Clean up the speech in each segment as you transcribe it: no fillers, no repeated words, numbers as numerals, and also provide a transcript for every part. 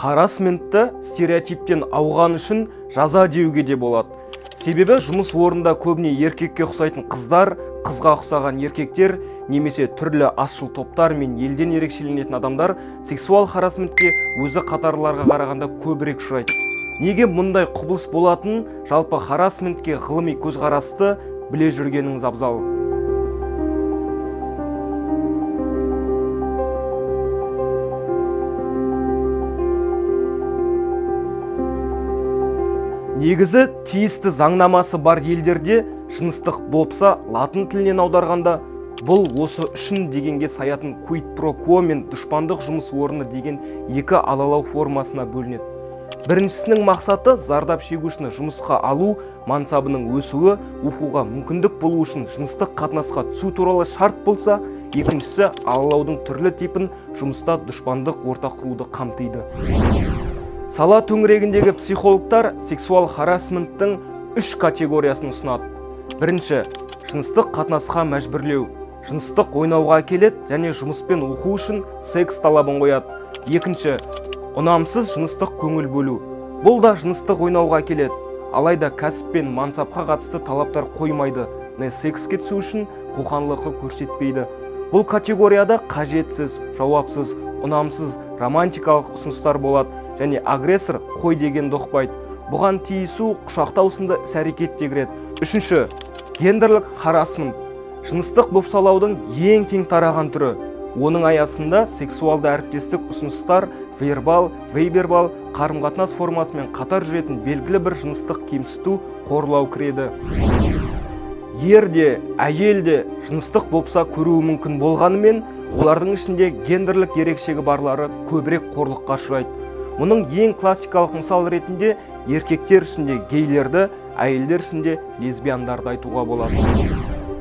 Харасментті стереотиптен ауған үшін жаза деуге де болады. Себебі жұмыс орнында көбіне еркекке ұқсайтын қыздар, қызға ұқсаған еркектер, немесе түрлі асшыл топтар мен елден ерекшеленетін адамдар сексуал харасментке өзі қатарларға қарағанда көбірек ұшырайды. Неге мұндай құбылыс болатынын, жалпы харасментке ғылыми көзқарасты біле жүргеніңіз абзал. Негізі тиісті заңнамасы бар елдерде жыныстық бопса латын тілінен аударғанда бұл осы үшін дегенге саятын quid pro quo мен дұшпандық жұмыс орны деген екі алалау формасына бөлінеді. Біріншісінің мақсаты зардап шегушіні жұмысқа алу мансабының өсуі, оқуға мүмкіндік болу үшін жыныстық қатынасқа түсу туралы шарт болса, екіншісі алалаудың түрлі типін жұмыста дұшпандық орта құруды қамтиды. Сала төңірегіндегі психологтар сексуал харасменттің 3 категориясын ұсынады. Бірінші, жыныстық қатынасқа мәжбүрлеу, жыныстық ойнауға келеді және жұмыспен оқу үшін секс талабын қояды. Екінші, ұнамсыз жыныстық көңіл бөлу. Бұл да жыныстық ойнауға келеді, алайда кәсіп пен мансапқа қатысты талаптар қоймайды, не секске түсу үшін қоқанлығы көрсетпейді. Бұл категорияда қажетсіз, жауапсыз, ұнамсыз, романтикалық ұсыныстар болады және агрессор қой деген доқпайды. Бұған тиісу, құшақтау сынды іс-әрекет те кіреді. Үшінші, гендерлік харасмент. Жыныстық бопсалаудың ең кең тараған түрі. Оның аясында сексуалды әріптестік ұсыныстар вербал, бейвербал қарым-қатынас формасымен қатар жүретін белгілі бір жыныстық кемсіту, қорлау кіреді. Ерде, әйелде жыныстық бопса көруі мүмкін болғанымен, олардың ішінде гендерлік ерекшегі барлары көбірек қорлыққа ұшырайды. Мұның ең классикалық мысал ретінде еркектер ішінде гейлерді, әйелдер ішінде лесбияндарды айтуға болады.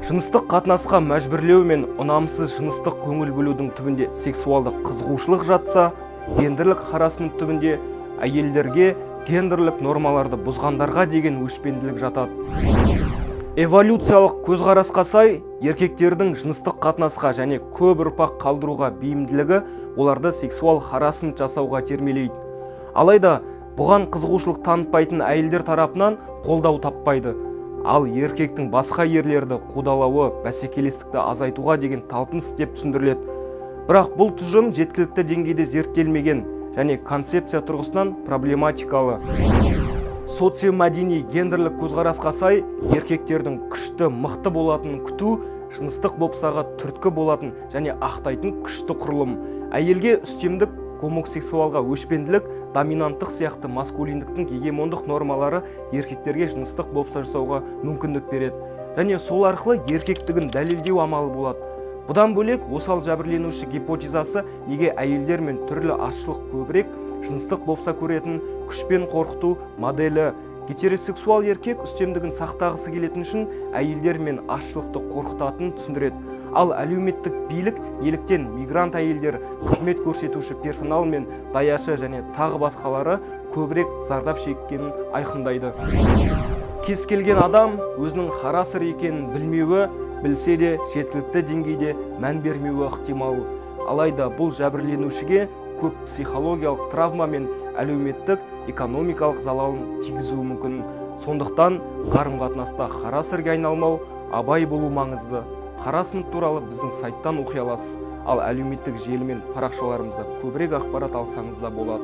Жыныстық қатынасқа мәжбүрлеу мен ұнамсыз жыныстық көңіл бөлудің түбінде сексуалды қызығушылық жатса, гендерлік харасмент түбінде әйелдерге гендерлік нормаларды бұзғандарға деген өшпенділік жатады. Эволюциялық көзқарасқа сай, еркектердің жыныстық қатынасқа және көп ұрпақ қалдыруға бейімділігі оларды сексуал харасмент жасауға термелейді. Алайда, бұған қызығушылық танытпайтын әйелдер тарапынан қолдау таппайды. Ал еркектің басқа ерлерді қудалауы бәсекелестікті азайтуға деген талпыныс деп түсіндіріледі. Бірақ бұл тұжырым жеткілікті деңгейде зерттелмеген және концепция тұрғысынан проблематикалы. Социомәдени гендерлік көзқарасқа сай, еркектердің күшті, мықты болатынын күту, жыныстық бопсаға түрткі болатын және ақтайтын күшті құрылым. Әйелге үстемдік, гомосексуалға өшпенділік, доминанттық сияқты маскулиндіктің гегемондық нормалары еркектерге жыныстық бопса жасауға мүмкіндік береді. Және сол арқылы еркектігін дәлелдеу амалы болады. Бұдан бөлек, осал жәбірленуші гипотезасы неге әйелдер мен түрлі ашшылық көбірек жыныстық бопса көретін күшпен қорқыту моделі. Гетеросексуал еркек үстемдігін сақтағысы келетін үшін әйелдер мен ашшылықты қорқытатынын түсіндіреді. Ал әлеуметтік билік неліктен мигрант әйелдер, қызмет көрсетуші персонал мен даяшы және тағы басқалары көбірек зардап шеккенін айқындайды. Кез келген адам өзінің харасыр екенін білмеуі, білсе де жеткілікті деңгейде мән бермеуі ықтимал. Алайда бұл жәбірленушіге көп психологиялық травма мен әлеуметтік, экономикалық залалын тигізуі мүмкін. Сондықтан қарым-қатынаста харасырге айналмау, абай болу маңызды. Харасмент туралы біздің сайттан оқи аласыз, ал әлеуметтік желі мен парақшаларымызда көбірек ақпарат алсаңыз да болады.